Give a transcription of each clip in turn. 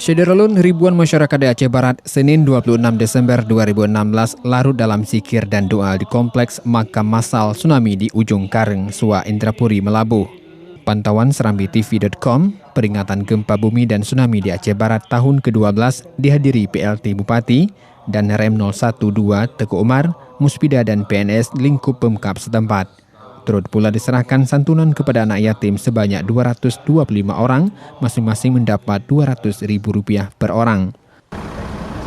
Sederalun ribuan masyarakat di Aceh Barat Senin 26 Desember 2016 larut dalam zikir dan doa di kompleks makam massal tsunami di ujung Kareng, Sua Indrapuri, Melabuh. Pantauan serambitv.com, peringatan gempa bumi dan tsunami di Aceh Barat tahun ke-12 dihadiri PLT Bupati dan Rem 012 Teguh Umar, Muspida dan PNS lingkup Pemkab setempat. Turut pula diserahkan santunan kepada anak yatim sebanyak 225 orang, masing-masing mendapat Rp200.000 per orang.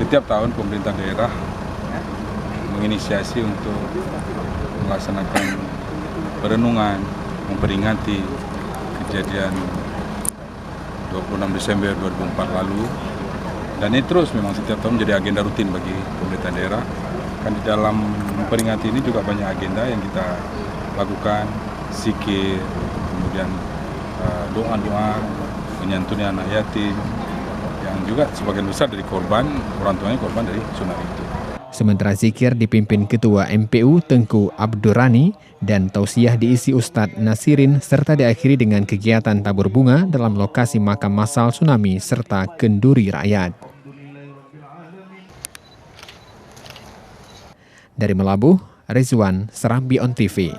Setiap tahun pemerintah daerah menginisiasi untuk melaksanakan perenungan, memperingati kejadian 26 Desember 2004 lalu. Dan ini terus memang setiap tahun menjadi agenda rutin bagi pemerintah daerah. Kan di dalam memperingati ini juga banyak agenda yang kita lakukan, zikir, kemudian doa-doa, menyantuni anak yatim, yang juga sebagian besar dari korban, orang tuanya korban dari tsunami itu. Sementara zikir dipimpin Ketua MPU Tengku Abdurrani dan tausiah diisi Ustadz Nasirin serta diakhiri dengan kegiatan tabur bunga dalam lokasi makam massal tsunami serta kenduri rakyat. Dari Melabuh, Rizwan, Serambi On TV.